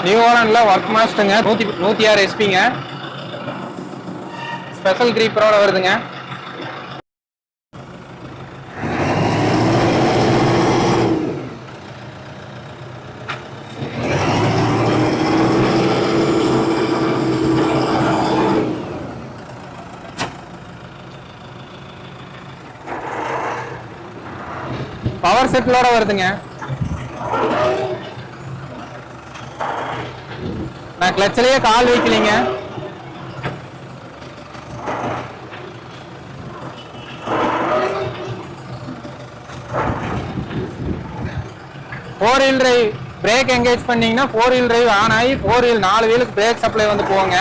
New ஹாலண்ட்ல work மாஸ்டருங்க 106 எஸ்பிங்க. ஸ்பெஷல் கிரீப்பரோட வருதுங்க. பவர் செட்டிலோட வருதுங்க. நான் கிளச்சிலேயே கால் வைக்கலீங்க. Four wheel drive brake engage பண்ணீங்கன்னா 4 வீல் டிரைவ் ஆன் ஆகி 4 வீல் 4 வீலுக்கு பிரேக் சப்ளை வந்து போங்க.